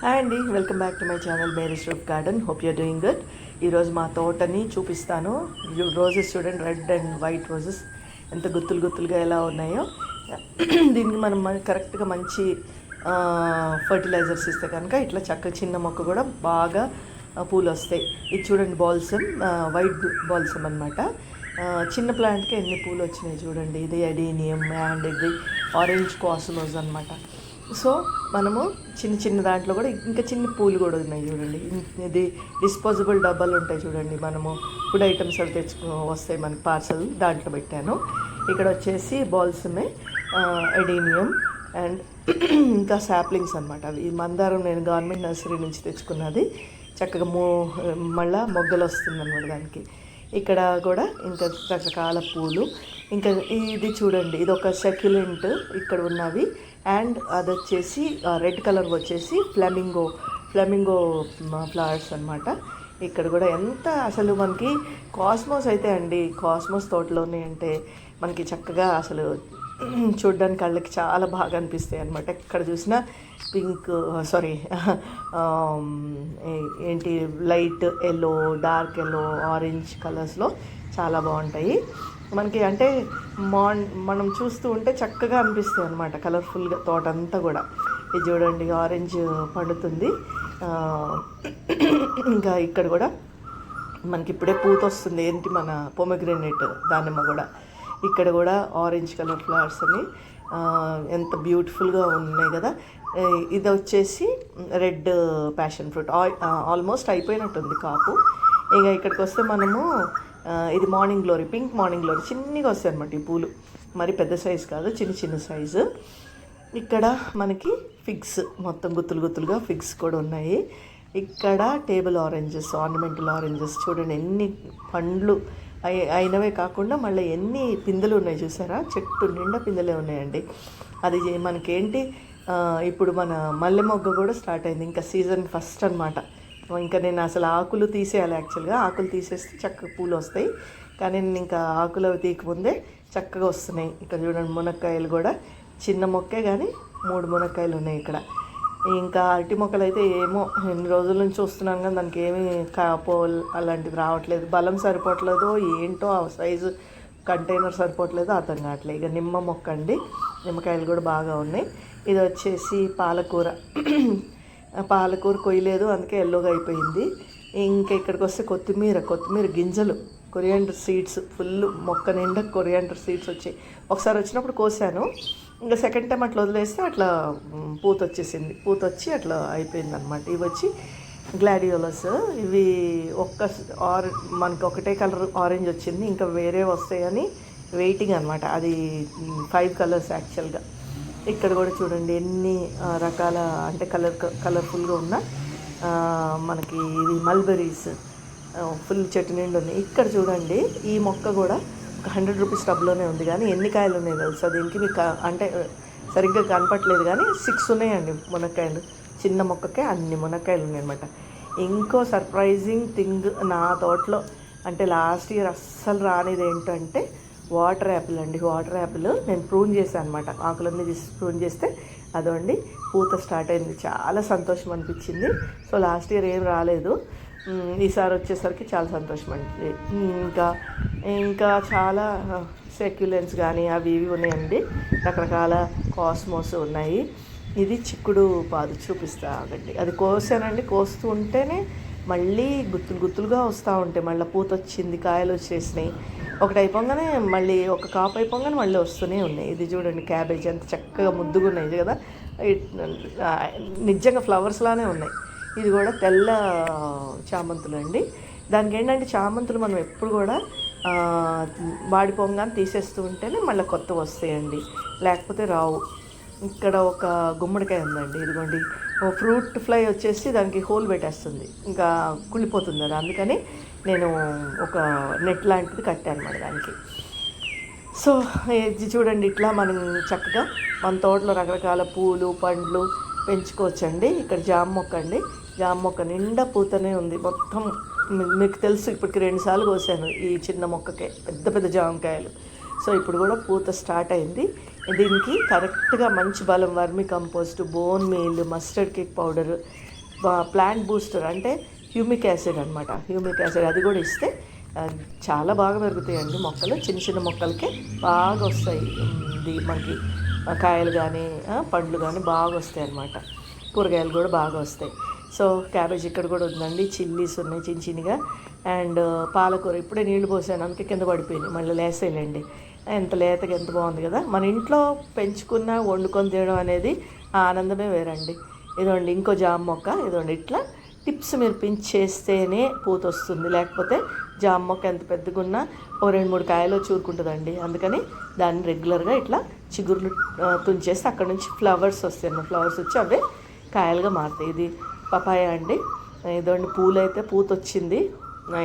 Hi అండి, welcome back to my channel Mary's roof garden. Hope you're doing good. ఈరోజు మా తోటని చూపిస్తాను. రోజెస్ చూడండి, రెడ్ అండ్ వైట్ రోజెస్ ఎంత గుత్తులు గుత్తులుగా ఎలా ఉన్నాయో. దీనికి మనం కరెక్ట్గా మంచి ఫర్టిలైజర్స్ ఇస్తే కనుక ఇట్లా చక్కగా చిన్న మొక్క కూడా బాగా పూలు వస్తాయి. ఇది చూడండి, బాల్సమ్, వైట్ బాల్సమ్ అనమాట. చిన్న ప్లాంట్కి ఎన్ని పూలు వచ్చినాయి చూడండి. ఇది అడీనియం అండ్ ఇది ఆరెంజ్ కాస్మోస్ అనమాట. సో మనము చిన్న దాంట్లో కూడా ఇంకా చిన్న పూలు కూడా ఉన్నాయి చూడండి. ఇది డిస్పోజబుల్ డబ్బాలు ఉంటాయి చూడండి, మనము ఫుడ్ ఐటమ్స్ అవి వస్తాయి మనకి పార్సల్, దాంట్లో పెట్టాను. ఇక్కడ వచ్చేసి బాల్సమే, ఎడీనియం అండ్ ఇంకా శాప్లింగ్స్ అనమాట. అవి ఈ మందారం నేను గవర్నమెంట్ నర్సరీ నుంచి తెచ్చుకున్నది. చక్కగా మళ్ళీ మొగ్గలు వస్తుంది అనమాట దానికి. ఇక్కడ కూడా ఇంకా రకరకాల పూలు. ఇంకా ఇది చూడండి, ఇది ఒక సక్యులెంట్ ఇక్కడ ఉన్నవి. అండ్ అది వచ్చేసి రెడ్ కలర్ వచ్చేసి ఫ్లెమింగో ఫ్లవర్స్ అనమాట. ఇక్కడ కూడా ఎంత అసలు మనకి కాస్మోస్ అయితే అండి, కాస్మోస్ తోటలోనే అంటే మనకి చక్కగా అసలు చూడ్డానికి కళ్ళకి చాలా బాగా అనిపిస్తాయి అనమాట. ఎక్కడ చూసినా పింక్, సారీ ఏంటి light yellow, dark yellow, orange కలర్స్లో చాలా బాగుంటాయి మనకి. అంటే మనం చూస్తూ ఉంటే చక్కగా అనిపిస్తాయి అనమాట, కలర్ఫుల్గా తోట అంతా కూడా. ఇది చూడండి, ఆరెంజ్ పండుతుంది. ఇంకా ఇక్కడ కూడా మనకి ఇప్పుడే పూత వస్తుంది. ఏంటి మన పొమగ్రెనేట్ దానిమ్మ కూడా. ఇక్కడ కూడా ఆరెంజ్ కలర్ ఫ్లవర్స్ అని ఎంత బ్యూటిఫుల్గా ఉన్నాయి కదా. ఇది వచ్చేసి రెడ్ ప్యాషన్ ఫ్రూట్, ఆల్మోస్ట్ అయిపోయినట్టుంది కాపు. ఇక ఇక్కడికి వస్తే మనము ఇది morning glory, pink morning glory చిన్నగా వస్తాయి అనమాట ఈ పూలు. మరి పెద్ద సైజు కాదు, చిన్న సైజు. ఇక్కడ మనకి ఫిగ్స్, మొత్తం గుత్తులుగా ఫిగ్స్ కూడా ఉన్నాయి. ఇక్కడ టేబుల్ ఆరెంజెస్, ఆర్నమెంటల్ ఆరెంజెస్ చూడండి ఎన్ని పండ్లు అయినవే కాకుండా మళ్ళీ ఎన్ని పిందెలు ఉన్నాయి చూసారా. చెట్టు నిండా పిందెలే ఉన్నాయండి. అది మనకేంటి, ఇప్పుడు మన మల్లె మొగ్గ కూడా స్టార్ట్ అయింది, ఇంకా సీజన్ ఫస్ట్ అనమాట. ఇంకా నేను అసలు ఆకులు తీసేయాలి, యాక్చువల్గా ఆకులు తీసేస్తే చక్కగా పూలు వస్తాయి. కానీ నేను ఇంకా ఆకులు అవి తీయకముందే చక్కగా వస్తున్నాయి. ఇక్కడ చూడండి, మునక్కాయలు కూడా చిన్న మొక్కే కానీ 3 మునక్కాయలు ఉన్నాయి ఇక్కడ. ఇంకా అరటి మొక్కలు అయితే ఏమో ఎన్ని రోజుల నుంచి వస్తున్నాను కానీ దానికి ఏమీ కాపో అలాంటివి రావట్లేదు. బలం సరిపోవట్లేదో ఏంటో, ఆ సైజు కంటైనర్ సరిపోవట్లేదో అర్థం కావట్లేదు. ఇక నిమ్మ మొక్క అండి, నిమ్మకాయలు కూడా బాగా ఉన్నాయి. ఇది వచ్చేసి పాలకూర కొయ్యలేదు, అందుకే ఎల్లోగా అయిపోయింది. ఇంకా ఇక్కడికి వస్తే కొత్తిమీర గింజలు, కొరియాండర్ సీడ్స్, ఫుల్ మొక్క నిండా కొరియాండర్ సీడ్స్ వచ్చాయి. ఒకసారి వచ్చినప్పుడు కోసాను, ఇంకా సెకండ్ టైం అట్లా వదిలేస్తే అట్లా పూత వచ్చి అట్లా అయిపోయింది అనమాట. ఇవి వచ్చి గ్లాడియోలస్. ఇవి మనకి ఒకటే కలర్ ఆరెంజ్ వచ్చింది, ఇంకా వేరే వస్తాయని వెయిటింగ్ అనమాట. అది 5 కలర్స్ యాక్చువల్గా. ఇక్కడ కూడా చూడండి ఎన్ని రకాల, అంటే కలర్ఫుల్గా ఉన్న మనకి ఇది మల్బెరీస్ ఫుల్ చెట్టు నిండి ఉన్నాయి. ఇక్కడ చూడండి, ఈ మొక్క కూడా ఒక 100 రూపీస్ టబ్లోనే ఉంది, కానీ ఎన్ని కాయలు ఉన్నాయి తెలుసా దీనికి మీకు, అంటే సరిగ్గా కనపట్లేదు కానీ 6 ఉన్నాయండి మునక్కాయలు. చిన్న మొక్కకే అన్ని మునక్కాయలు ఉన్నాయన్నమాట. ఇంకో సర్ప్రైజింగ్ థింగ్ నా తోటలో, అంటే లాస్ట్ ఇయర్ అస్సలు రానిది ఏంటంటే వాటర్ యాపిల్ అండి. వాటర్ యాపిల్ నేను ప్రూన్ చేశాను అనమాట, ఆకులన్నీ తీసి ప్రూన్ చేస్తే అదండి పూత స్టార్ట్ అయింది. చాలా సంతోషం అనిపించింది. సో లాస్ట్ ఇయర్ ఏం రాలేదు, ఈసారి వచ్చేసరికి చాలా సంతోషం అండి. ఇంకా చాలా సెక్యులెన్స్ కానీ అవి ఇవి ఉన్నాయండి, రకరకాల కాస్మోస్ ఉన్నాయి. ఇది చిక్కుడు పాదు చూపిస్తా ఆగండి. అది కోసానండి, కోస్తూ ఉంటేనే మళ్ళీ గుత్తులుగా వస్తూ ఉంటాయి. మళ్ళీ పూత వచ్చింది, కాయలు వచ్చేసినాయి. ఒకటి అయిపోగానే మళ్ళీ ఒక కాపు అయిపోగానే మళ్ళీ వస్తూనే ఉన్నాయి. ఇది చూడండి, క్యాబేజ్ ఎంత చక్కగా ముద్దుగా ఉన్నాయి కదా, నిజంగా ఫ్లవర్స్ లానే ఉన్నాయి. ఇది కూడా తెల్ల చామంతులు అండి. దానికి ఏంటంటే చామంతులు మనం ఎప్పుడు కూడా వాడిపోగానే తీసేస్తూ ఉంటేనే మళ్ళీ కొత్త వస్తాయండి, లేకపోతే రావు. ఇక్కడ ఒక గుమ్మడికాయ ఉందండి, ఇదిగోండి. ఫ్రూట్ ఫ్లై వచ్చేసి దానికి హోల్ పెట్టేస్తుంది, ఇంకా కుళ్ళిపోతుంది అది. అందుకని నేను ఒక నెట్ లాంటిది కట్టాను అనమాట దానికి. సో ఇది చూడండి, ఇట్లా మనం చక్కగా మన తోటలో రకరకాల పూలు పండ్లు పెంచుకోవచ్చండి. ఇక్కడ జామ మొక్క అండి, జామ మొక్క నిండా పూతనే ఉంది మొత్తం. మీకు తెలుసు, ఇప్పటికి 2 సార్లు కోసాను ఈ చిన్న మొక్కకే పెద్ద జామకాయలు. సో ఇప్పుడు కూడా పూత స్టార్ట్ అయింది. దీనికి కరెక్ట్గా మంచి బలం వర్మి compost, bone meal, mustard cake powder, plant booster అంటే హ్యూమిక్ యాసిడ్ అనమాట. హ్యూమిక్ యాసిడ్ అది కూడా ఇస్తే చాలా బాగా పెరుగుతాయండి మొక్కలు. చిన్న చిన్న మొక్కలకే బాగా వస్తాయి. మనకి కాయలు కానీ పండ్లు కానీ బాగా వస్తాయి అన్నమాట. కూరగాయలు కూడా బాగా వస్తాయి. సో క్యాబేజ్ ఇక్కడ కూడా ఉందండి. చిల్లీస్ ఉన్నాయి చిన్న చిన్నగా. అండ్ పాలకూర ఇప్పుడే నీళ్లు పోసాను, అందుకే కింద పడిపోయినాయి, మళ్ళీ లేసేయండి. ఎంత లేతగా ఎంత బాగుంది కదా. మన ఇంట్లో పెంచుకున్న వండుకొని తినడం అనేది ఆ ఆనందమే వేరండి. ఇదండి ఇంకో జామ మొక్క. ఇదండి ఇట్లా టిప్స్ మీరు పించ్ చేస్తేనే పూత వస్తుంది, లేకపోతే జామ మొక్క ఎంత పెద్దగా ఉన్నా ఓ 2-3 కాయలు చూరుకుంటుందండి. అందుకని దాన్ని రెగ్యులర్గా ఇట్లా చిగుర్లు తుంచేస్తే అక్కడ నుంచి ఫ్లవర్స్ వస్తాయి అన్నమాట. ఫ్లవర్స్ వచ్చి అవే కాయలుగా మారుతాయి. ఇది పపాయ అండి. ఇదండి పూలు అయితే పూత వచ్చింది.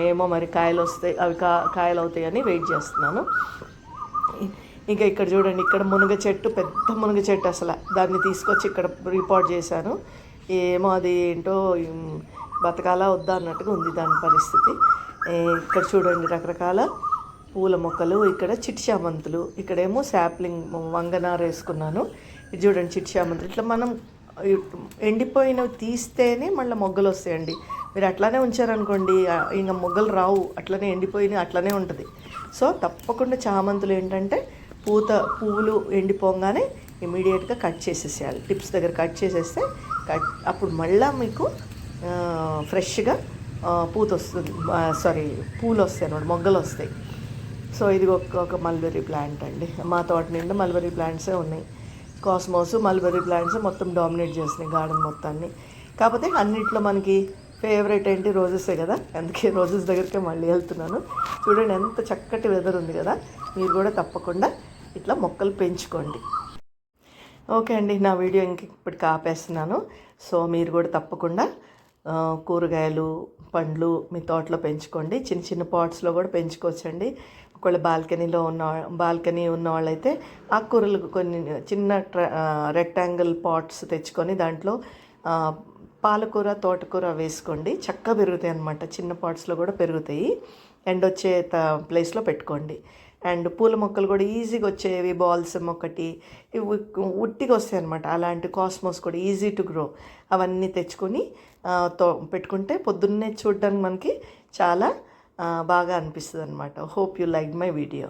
ఏమో మరి కాయలు వస్తాయి, అవి కాయలు అవుతాయని వెయిట్ చేస్తున్నాను. ఇంకా ఇక్కడ చూడండి, ఇక్కడ మునగ చెట్టు, పెద్ద మునగ చెట్టు. అసలు దాన్ని తీసుకొచ్చి ఇక్కడ రిపోర్ట్ చేశాను. ఏమో అది ఏంటో బతకాలా వద్దా అన్నట్టుగా ఉంది దాని పరిస్థితి. ఇక్కడ చూడండి రకరకాల పూల మొక్కలు. ఇక్కడ చిట్టి చామంతులు, ఇక్కడేమో శాప్లింగ్ వంగనార వేసుకున్నాను. ఇది చూడండి చిట్టి చామంతులు. ఇట్లా మనం ఎండిపోయినవి తీస్తేనే మళ్ళీ మొగ్గలు వస్తాయండి. మీరు అట్లానే ఉంచారనుకోండి ఇంకా మొగ్గలు రావు, అట్లనే ఎండిపోయినవి అట్లనే ఉంటుంది. సో తప్పకుండా చామంతులు ఏంటంటే పువ్వులు ఎండిపోగానే ఇమీడియట్గా కట్ చేసేసేయాలి. టిప్స్ దగ్గర కట్ చేసేస్తే అప్పుడు మళ్ళీ మీకు ఫ్రెష్గా పూత వస్తుంది, పూలు వస్తాయి అన్నమాట, మొగ్గలు వస్తాయి. సో ఇది ఒక మల్బెర్రీ ప్లాంట్ అండి. మా తోట నిండా మల్బెర్రీ ప్లాంట్సే ఉన్నాయి. కాస్మోస్ మల్బెర్రీ ప్లాంట్స్ మొత్తం డామినేట్ చేస్తున్నాయి గార్డెన్ మొత్తాన్ని. కాకపోతే అన్నిట్లో మనకి ఫేవరెట్ ఏంటి రోజెసే కదా, అందుకే రోజెస్ దగ్గరికే మళ్ళీ వెళ్తున్నాను. చూడండి ఎంత చక్కటి వెదర్ ఉంది కదా. మీరు కూడా తప్పకుండా ఇట్లా మొక్కలు పెంచుకోండి. ఓకే అండి, నా వీడియో ఇప్పటికి ఆపేస్తున్నాను. సో మీరు కూడా తప్పకుండా కూరగాయలు పండ్లు మీ తోటలో పెంచుకోండి. చిన్న చిన్న పాట్స్లో కూడా పెంచుకోవచ్చండి. ఒకవేళ బాల్కనీ ఉన్న వాళ్ళైతే ఆకుకూరలు కొన్ని చిన్న రెక్టాంగిల్ పాట్స్ తెచ్చుకొని దాంట్లో పాలకూర తోటకూర వేసుకోండి. చక్కగా పెరుగుతాయి అన్నమాట. చిన్న పాట్స్లో కూడా పెరుగుతాయి. ఎండ్ వచ్చే ప్లేస్లో పెట్టుకోండి. అండ్ పూల మొక్కలు కూడా ఈజీగా వచ్చేవి, బాల్సమ్ ఒకటి ఇవి ఉట్టిగా వస్తాయి అన్నమాట. అలాంటి కాస్మోస్ కూడా ఈజీ టు గ్రో, అవన్నీ తెచ్చుకొని పెట్టుకుంటే పొద్దున్నే చూడడానికి మనకి చాలా బాగా అనిపిస్తుంది అన్నమాట. Hope you like my video.